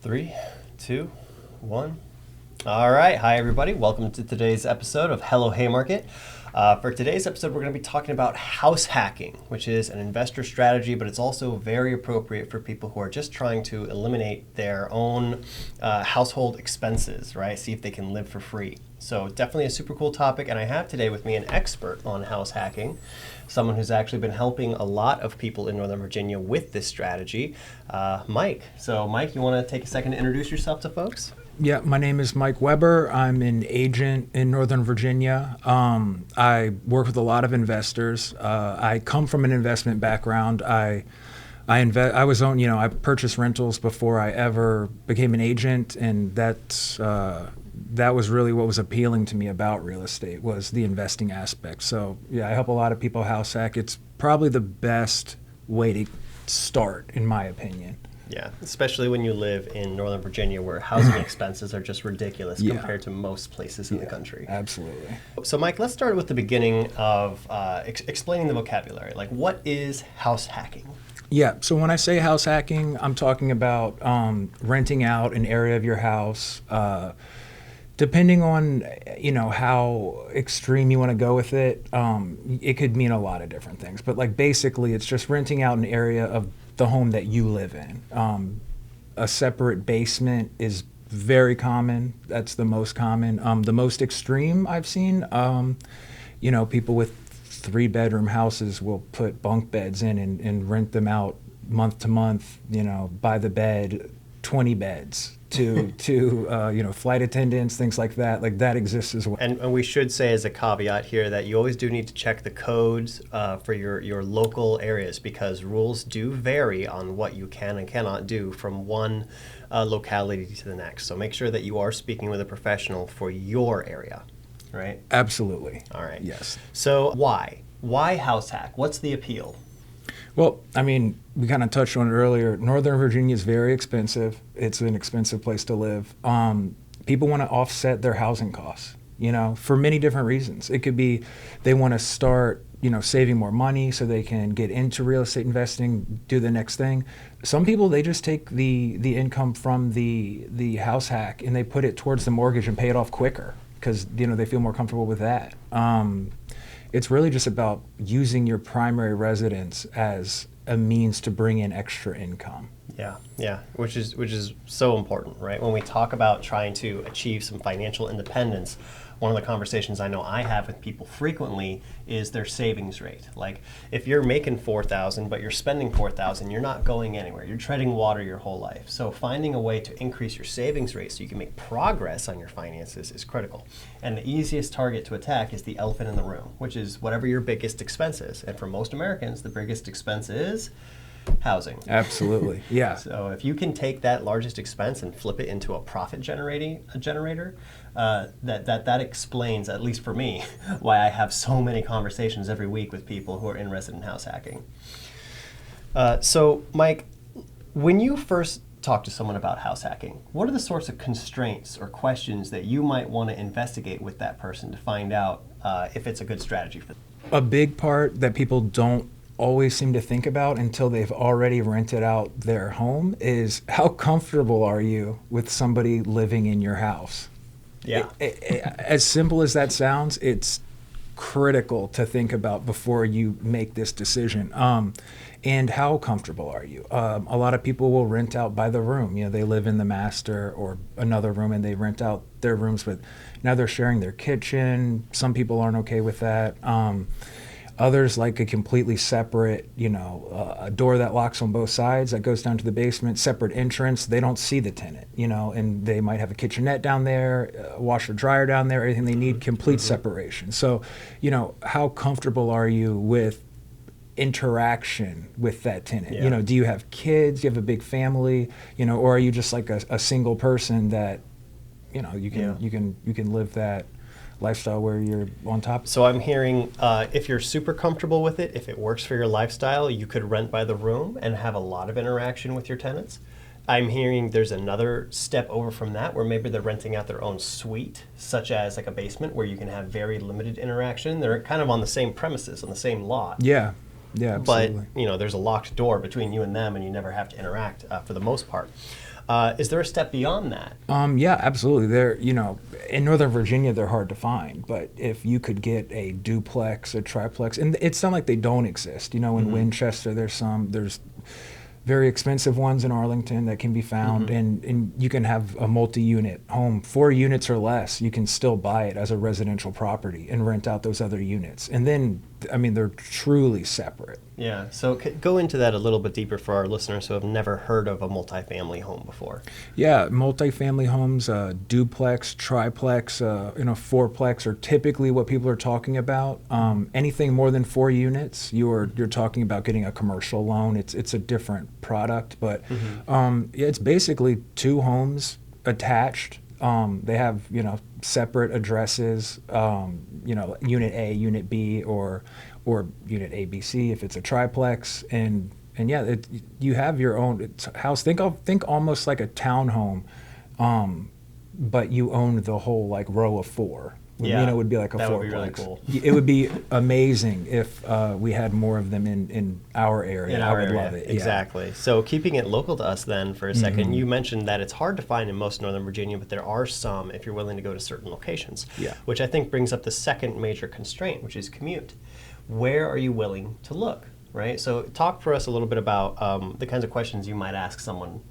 Three, two, one. All right. Hi, everybody. Welcome to today's episode of Hello Haymarket. For today's episode, we're going to be talking about house hacking, which is an investor strategy, but it's also very appropriate for people who are just trying to eliminate their own household expenses, right? See if they can live for free. So definitely a super cool topic. And I have today with me an expert on house hacking, someone who's actually been helping a lot of people in Northern Virginia with this strategy, Mike. So Mike, you want to take a second to introduce yourself to folks? Yeah, my name is Mike Weber. I'm an agent in Northern Virginia. I work with a lot of investors. I come from an investment background. I purchased rentals before I ever became an agent, and that was really what was appealing to me about real estate, was the investing aspect. So yeah, I help a lot of people house hack. It's probably the best way to start, in my opinion. Yeah, especially when you live in Northern Virginia, where housing expenses are just ridiculous compared to most places in the country. Absolutely. So Mike, let's start with the beginning of explaining the vocabulary. Like, what is house hacking? Yeah, so when I say house hacking, I'm talking about renting out an area of your house. Depending on, how extreme you want to go with it, it could mean a lot of different things. But like basically, it's just renting out an area of the home that you live in. A separate basement is very common. That's the most common. The most extreme I've seen, people with 3-bedroom houses will put bunk beds in and rent them out month to month, by the bed, 20 beds. to flight attendants, things like that. Like that exists as well. And we should say as a caveat here that you always do need to check the codes for your local areas, because rules do vary on what you can and cannot do from one locality to the next. So make sure that you are speaking with a professional for your area, right? Absolutely. All right. Yes. So why house hack? What's the appeal? Well, we kind of touched on it earlier. Northern Virginia is very expensive. It's an expensive place to live. People want to offset their housing costs, for many different reasons. It could be they want to start, saving more money so they can get into real estate investing, do the next thing. Some people, they just take the income from the house hack and they put it towards the mortgage and pay it off quicker because, they feel more comfortable with that. It's really just about using your primary residence as a means to bring in extra income. Yeah, which is so important, right? When we talk about trying to achieve some financial independence, one of the conversations I know I have with people frequently is their savings rate. Like, if you're making $4,000 but you're spending $4,000, you're not going anywhere. You're treading water your whole life. So finding a way to increase your savings rate so you can make progress on your finances is critical. And the easiest target to attack is the elephant in the room, which is whatever your biggest expense is. And for most Americans, the biggest expense is housing. Absolutely. Yeah. So if you can take that largest expense and flip it into a profit generator, that explains, at least for me, why I have so many conversations every week with people who are interested in house hacking. So Mike, when you first talk to someone about house hacking, what are the sorts of constraints or questions that you might want to investigate with that person to find out if it's a good strategy for them? A big part that people don't always seem to think about until they've already rented out their home is, how comfortable are you with somebody living in your house? Yeah. As simple as that sounds, it's critical to think about before you make this decision. And how comfortable are you? A lot of people will rent out by the room. They live in the master or another room and they rent out their rooms, but now they're sharing their kitchen. Some people aren't okay with that. Others like a completely separate, a door that locks on both sides that goes down to the basement, separate entrance. They don't see the tenant, and they might have a kitchenette down there, a washer dryer down there, everything they need, complete separation. So, how comfortable are you with interaction with that tenant? Yeah. Do you have kids? Do you have a big family? Or are you just like a single person that, you can live that lifestyle where you're on top? So I'm hearing if you're super comfortable with it, if it works for your lifestyle, you could rent by the room and have a lot of interaction with your tenants. I'm hearing there's another step over from that where maybe they're renting out their own suite, such as like a basement where you can have very limited interaction. They're kind of on the same premises, on the same lot. Yeah, absolutely. But, there's a locked door between you and them and you never have to interact for the most part. Is there a step beyond that? Yeah, absolutely. They're, in Northern Virginia, they're hard to find. But if you could get a duplex, a triplex, and it's not like they don't exist. In Winchester, there's very expensive ones in Arlington that can be found, and you can have a multi-unit home, 4 units or less. You can still buy it as a residential property and rent out those other units. And then, they're truly separate. Yeah. So go into that a little bit deeper for our listeners who have never heard of a multifamily home before. Yeah, multifamily homes, duplex, triplex, fourplex are typically what people are talking about. Anything more than 4 units, you're talking about getting a commercial loan. It's a different product, but it's basically 2 homes attached. They have separate addresses. Unit A, Unit B, or Unit ABC if it's a triplex, and you have your own house. Think almost like a townhome, but you own the whole row of 4. Yeah, it would be like a that fourplex. Would be really cool. It would be amazing if we had more of them in our area. I would love it. Exactly. Yeah. So keeping it local to us then for a second, you mentioned that it's hard to find in most Northern Virginia, but there are some if you're willing to go to certain locations. Yeah. Which I think brings up the second major constraint, which is commute. Where are you willing to look? Right. So talk for us a little bit about the kinds of questions you might ask someone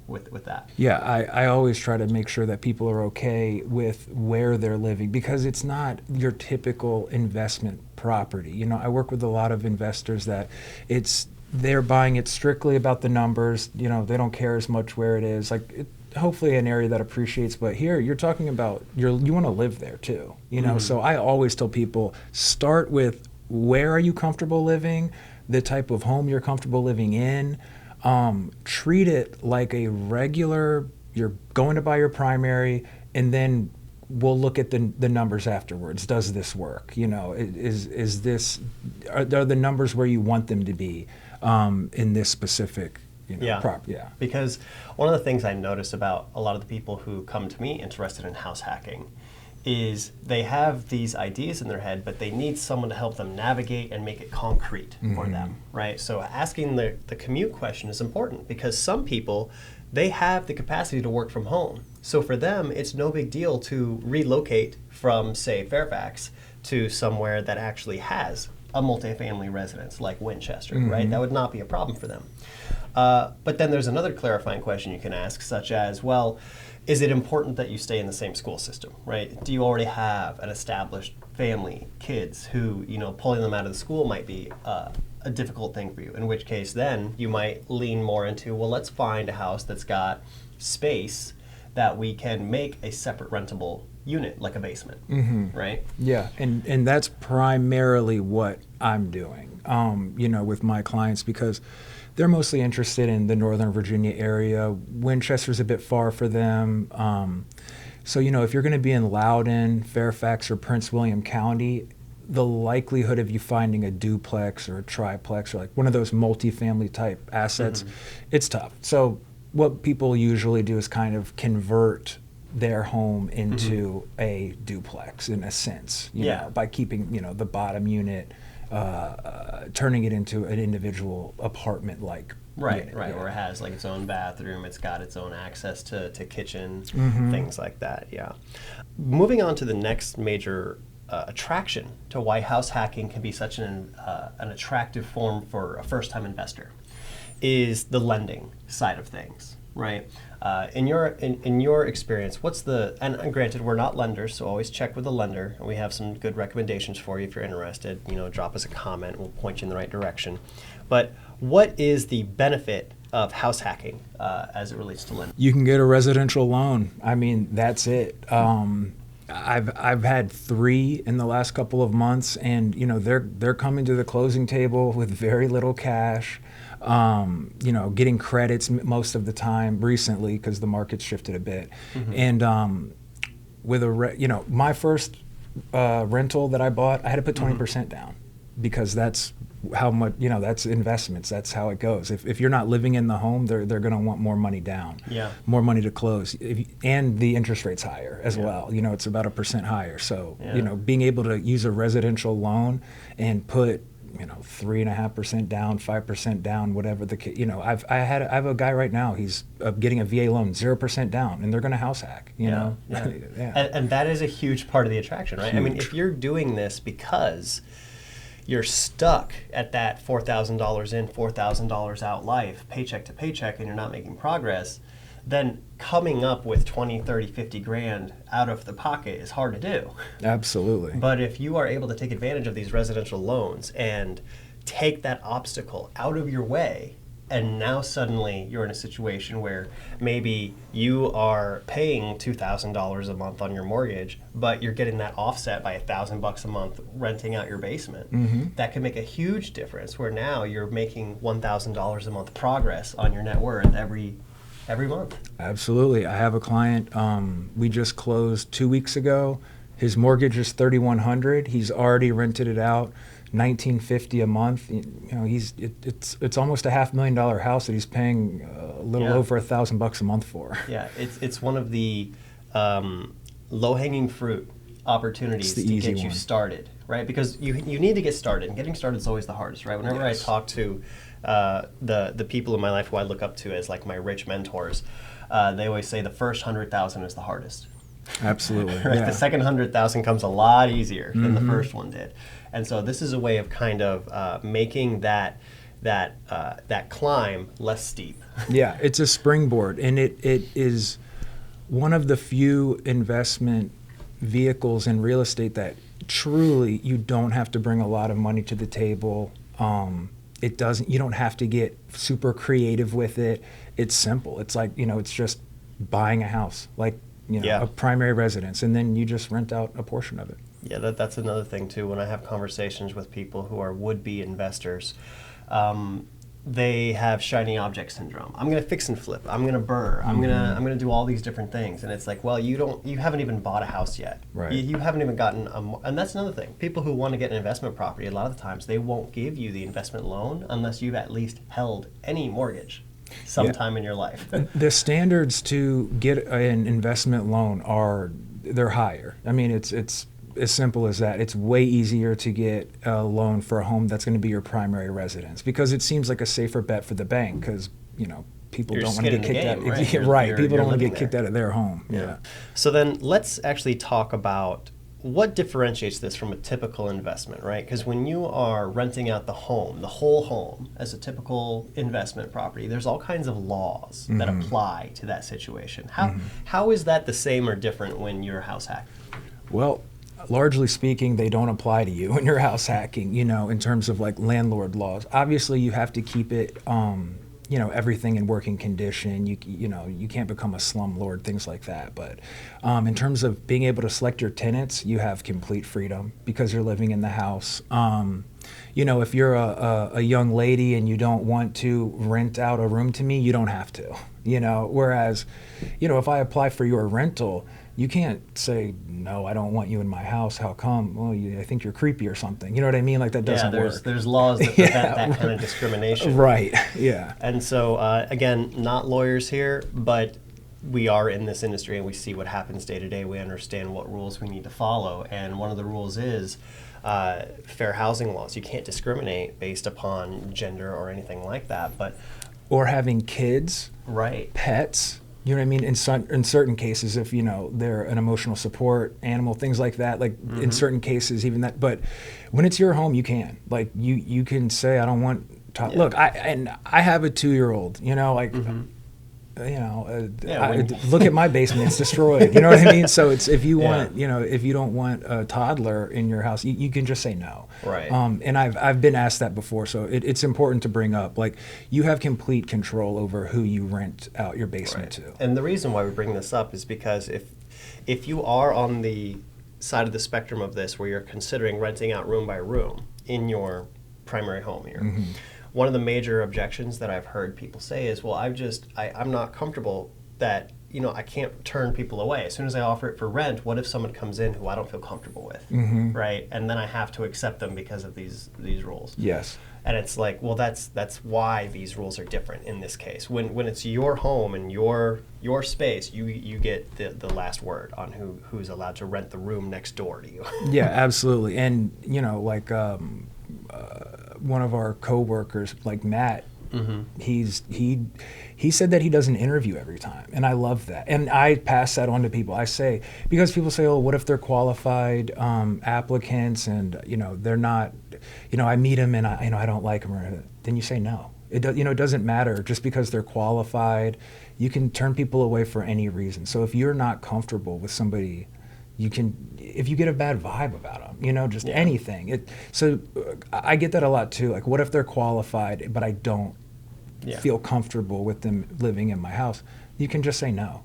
with that. Yeah, I always try to make sure that people are okay with where they're living, because it's not your typical investment property. I work with a lot of investors that they're buying it strictly about the numbers. They don't care as much where it is. Hopefully an area that appreciates, but here you're talking about you want to live there too. So I always tell people, start with where are you comfortable living, the type of home you're comfortable living in. Treat it like a regular, you're going to buy your primary, and then we'll look at the numbers afterwards. Does this work? Is this, are the numbers where you want them to be in this specific property? Yeah. Because one of the things I notice about a lot of the people who come to me interested in house hacking is they have these ideas in their head, but they need someone to help them navigate and make it concrete for them, right? So asking the commute question is important, because some people, they have the capacity to work from home. So for them, it's no big deal to relocate from, say, Fairfax to somewhere that actually has a multifamily residence like Winchester, right? That would not be a problem for them. But then there's another clarifying question you can ask, such as, well, is it important that you stay in the same school system, right? Do you already have an established family, kids who, pulling them out of the school might be a difficult thing for you? In which case, then you might lean more into, well, let's find a house that's got space that we can make a separate rentable unit, like a basement, right? Yeah, and that's primarily what I'm doing, with my clients, because they're mostly interested in the Northern Virginia area. Winchester's a bit far for them. So, if you're going to be in Loudoun, Fairfax, or Prince William County, the likelihood of you finding a duplex or a triplex or one of those multifamily type assets, it's tough. So what people usually do is kind of convert their home into a duplex in a sense, you know, by keeping, the bottom unit, turning it into an individual apartment-like unit. Right, or it has its own bathroom, it's got its own access to kitchen, things like that, Moving on to the next major attraction to why house hacking can be such an attractive form for a first-time investor is the lending side of things, right? In your experience, what's and granted, we're not lenders, so always check with the lender, and we have some good recommendations for you if you're interested. Drop us a comment, we'll point you in the right direction. But what is the benefit of house hacking as it relates to lending? You can get a residential loan. I mean, that's it. I've had 3 in the last couple of months, and they're coming to the closing table with very little cash. Getting credits most of the time recently because the market's shifted a bit. And with my first rental that I bought, I had to put 20% down because that's how much, that's investments. That's how it goes. If you're not living in the home, they're going to want more money down, more money to close. And the interest rate's higher as well. It's about 1% higher. So, being able to use a residential loan and put 3.5% down, 5% down, whatever I have a guy right now. He's getting a VA loan, 0% down, and they're going to house hack. You know, yeah. And that is a huge part of the attraction, right? Huge. I mean, if you're doing this because you're stuck at that $4,000 in, $4,000 out life, paycheck to paycheck, and you're not making progress, then coming up with 20, 30, 50 grand out of the pocket is hard to do. Absolutely. But if you are able to take advantage of these residential loans and take that obstacle out of your way, and now suddenly you're in a situation where maybe you are paying $2,000 a month on your mortgage, but you're getting that offset by $1,000 a month renting out your basement. Mm-hmm. That can make a huge difference, where now you're making $1,000 a month progress on your net worth every month. Absolutely. I have a client, we just closed 2 weeks ago. His mortgage is $3,100. He's already rented it out $1,950 a month. It's almost a $500,000 house that he's paying a little over $1,000 a month for. Yeah, it's one of the low-hanging fruit opportunities to get you started, right? Because you need to get started, and getting started is always the hardest, right? Whenever I talk to the people in my life who I look up to as like my rich mentors, they always say the first 100,000 is the hardest. Absolutely. Right? Yeah. The second 100,000 comes a lot easier than the first one did, and so this is a way of kind of making that climb less steep. Yeah, it's a springboard, and it is one of the few investment vehicles in real estate that truly you don't have to bring a lot of money to the table. You don't have to get super creative with it. It's simple. It's like, it's just buying a house, like, a primary residence, and then you just rent out a portion of it. Yeah, that's another thing too. When I have conversations with people who are would-be investors, they have shiny object syndrome. I'm going to fix and flip. I'm going to burr. I'm going to do all these different things. And it's like, well, you haven't even bought a house yet. Right. You haven't even gotten and that's another thing. People who want to get an investment property, a lot of the times they won't give you the investment loan unless you've at least held any mortgage sometime in your life. The standards to get an investment loan they're higher. I mean, it's as simple as that. It's way easier to get a loan for a home that's going to be your primary residence, because it seems like a safer bet for the bank, because people don't want to get kicked out. Right. People don't want to get kicked out of their home. Yeah. So then let's actually talk about what differentiates this from a typical investment, right? Because when you are renting out the whole home, as a typical investment property, there's all kinds of laws that apply to that situation. How is that the same or different when you're house hacking? Well, largely speaking, they don't apply to you when you're house hacking, in terms of like landlord laws. Obviously, you have to keep it, everything in working condition. You can't become a slumlord, things like that. But in terms of being able to select your tenants, you have complete freedom because you're living in the house. If you're a young lady and you don't want to rent out a room to me, you don't have to. Whereas, if I apply for your rental, you can't say, no, I don't want you in my house. How come? Well, I think you're creepy or something. You know what I mean? Like, that doesn't work. There's laws that prevent that kind of discrimination. Right, yeah. And so, again, not lawyers here, but we are in this industry and we see what happens day to day. We understand what rules we need to follow. And one of the rules is fair housing laws. You can't discriminate based upon gender or anything like that. Or having kids, right? Pets. You know what I mean? In certain cases, if they're an emotional support animal, things like that. Like in certain cases, even that. But when it's your home, you can. Like you can say, I don't want. Look, I have a 2-year-old. Look at my basement; it's destroyed. You know what I mean? So it's if you don't want a toddler in your house, you can just say no. Right. And I've been asked that before, so it's important to bring up. Like, you have complete control over who you rent out your basement to. And the reason why we bring this up is because if you are on the side of the spectrum of this, where you're considering renting out room by room in your primary home here. One of the major objections that I've heard people say is, well, I'm not comfortable that, I can't turn people away. As soon as I offer it for rent, what if someone comes in who I don't feel comfortable with, right? And then I have to accept them because of these rules. Yes. And it's like, well, that's why these rules are different in this case. When it's your home and your space, you get the last word on who's allowed to rent the room next door to you. Yeah, absolutely. And one of our coworkers, like Matt, Mm-hmm. he said that he does an interview every time, and I love that. And I pass that on to people. I say, because people say, oh, what if they're qualified applicants and they're not, I meet them and I don't like them, or then you say no. It doesn't matter just because they're qualified. You can turn people away for any reason. So if you're not comfortable with somebody, if you get a bad vibe about them, just anything. So I get that a lot too. Like, what if they're qualified, but I don't feel comfortable with them living in my house? You can just say no,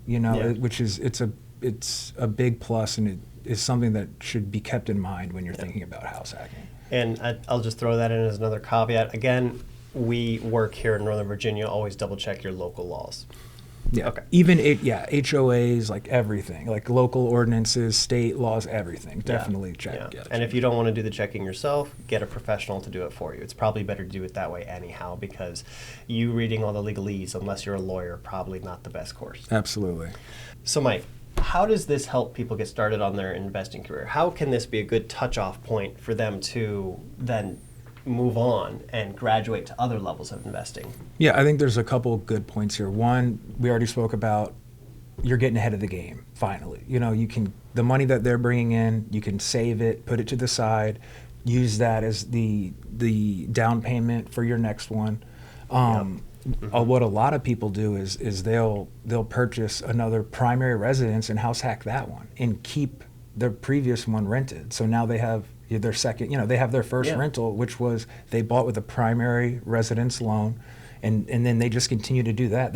which is, it's a big plus, and it is something that should be kept in mind when you're thinking about house hacking. And I'll just throw that in as another caveat. Again, we work here in Northern Virginia. Always double check your local laws. Yeah. Okay. Even HOAs, like everything, like local ordinances, state laws, everything. Definitely check. Yeah. And if you don't want to do the checking yourself, get a professional to do it for you. It's probably better to do it that way anyhow, because you reading all the legalese, unless you're a lawyer, probably not the best course. Absolutely. So, Mike, how does this help people get started on their investing career? How can this be a good touch-off point for them to then move on and graduate to other levels of investing? Yeah, I think there's a couple good points here. One, we already spoke about, you're getting ahead of the game, finally. You can, the money that they're bringing in, you can save it, put it to the side, use that as the down payment for your next one. What a lot of people do is they'll purchase another primary residence and house hack that one and keep their previous one rented. So now they have their second, they have their first rental, which was they bought with a primary residence loan, and then they just continue to do that.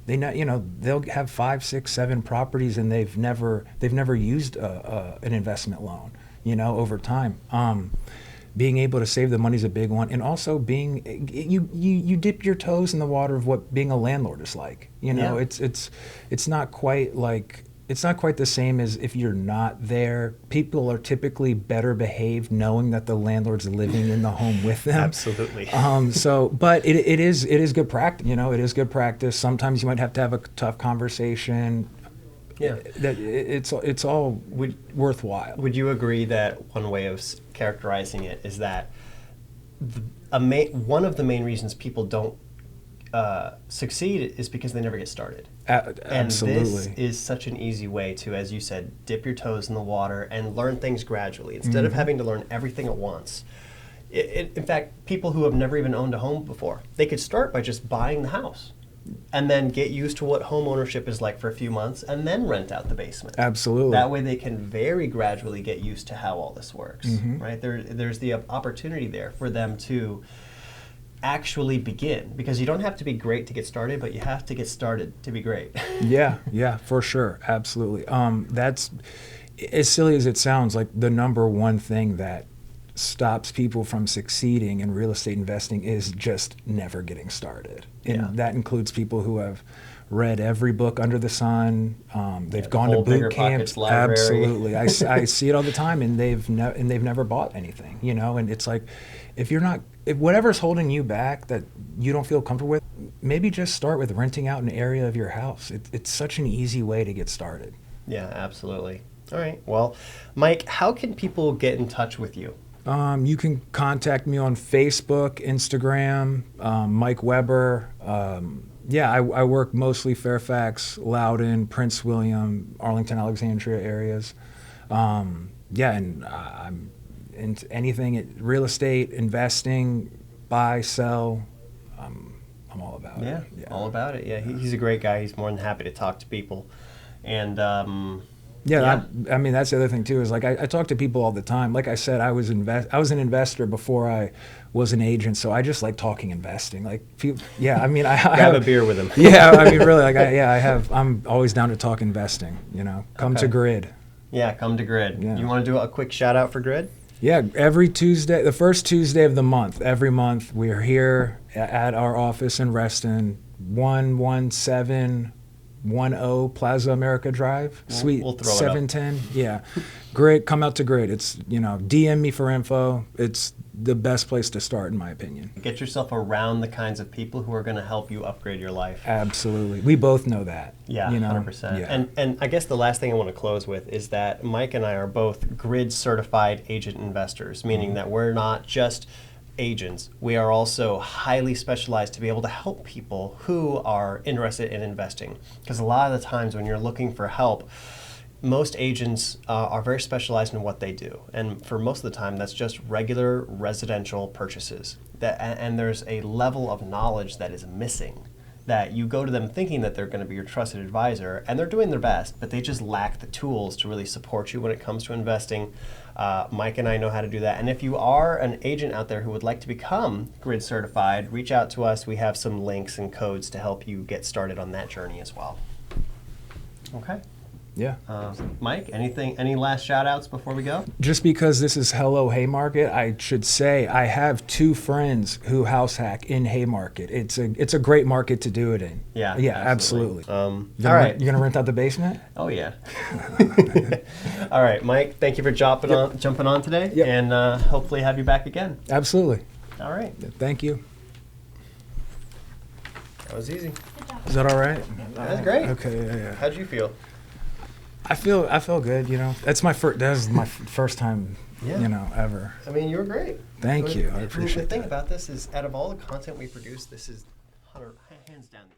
They'll have 5, 6, 7 properties, and they've never used an investment loan, over time. Being able to save the money is a big one, and also you dip your toes in the water of what being a landlord is like. It's not quite like. It's not quite the same as if you're not there. People are typically better behaved knowing that the landlord's living in the home with them. Absolutely. But it is good practice. It is good practice. Sometimes you might have to have a tough conversation. Yeah. It's all worthwhile. Would you agree that one way of characterizing it is that one of the main reasons people don't succeed is because they never get started? Absolutely. And this is such an easy way to, as you said, dip your toes in the water and learn things gradually instead of having to learn everything at once. In fact, people who have never even owned a home before, they could start by just buying the house and then get used to what home ownership is like for a few months and then rent out the basement. Absolutely. That way they can very gradually get used to how all this works, right? There's the opportunity there for them to actually begin, because you don't have to be great to get started, but you have to get started to be great. Yeah, for sure. Absolutely. That's, as silly as it sounds, like the number one thing that stops people from succeeding in real estate investing is just never getting started. And that includes people who have read every book under the sun. They've gone to boot camps. Absolutely. I see it all the time, and they've never bought anything, and it's like, if whatever's holding you back that you don't feel comfortable with, maybe just start with renting out an area of your house. It's such an easy way to get started. Yeah, absolutely. All right. Well, Mike, how can people get in touch with you? You can contact me on Facebook, Instagram, Mike Weber. I work mostly Fairfax, Loudoun, Prince William, Arlington, Alexandria areas. And I'm into anything, real estate, investing, buy, sell. I'm all about it. Yeah, all about it. Yeah, he's a great guy. He's more than happy to talk to people. And I mean, that's the other thing too, is like I talk to people all the time. Like I said, I was an investor before I was an agent, so I just like talking investing. Like, I mean, I grab a beer with him. Yeah, I mean, really, like I'm always down to talk investing. Come to Grid. Yeah, come to Grid. Yeah. You want to do a quick shout out for Grid? Yeah, every Tuesday, the first Tuesday of the month, every month, we're here at our office in Reston, 11710 Plaza America Drive, Suite 710. Yeah, Grid, come out to Grid. It's, DM me for info. It's the best place to start, in my opinion. Get yourself around the kinds of people who are going to help you upgrade your life. Absolutely. We both know that. Yeah, you know? 100%. Yeah. And I guess the last thing I want to close with is that Mike and I are both grid certified agent investors, meaning that we're not just agents. We are also highly specialized to be able to help people who are interested in investing. Because a lot of the times when you're looking for help, most agents are very specialized in what they do. And for most of the time, that's just regular residential purchases. And there's a level of knowledge that is missing, that you go to them thinking that they're going to be your trusted advisor, and they're doing their best, but they just lack the tools to really support you when it comes to investing. Mike and I know how to do that. And if you are an agent out there who would like to become grid certified, reach out to us. We have some links and codes to help you get started on that journey as well. Okay. Yeah. Mike, any last shout outs before we go? Just because this is Hello Haymarket, I should say I have 2 friends who house hack in Haymarket. It's a great market to do it in. Yeah. Yeah, absolutely. All right. You're gonna rent out the basement? Oh yeah. All right, Mike. Thank you for jumping on today, Yep. and hopefully have you back again. Absolutely. All right. Thank you. That was easy. Is that all right? That's great. Okay. Yeah. How'd you feel? I feel good. You know, that was my first time. Yeah. You know, ever. I mean, you were great. Thank you. I The appreciate thing that. about this is, out of all the content we produce, this is hands down the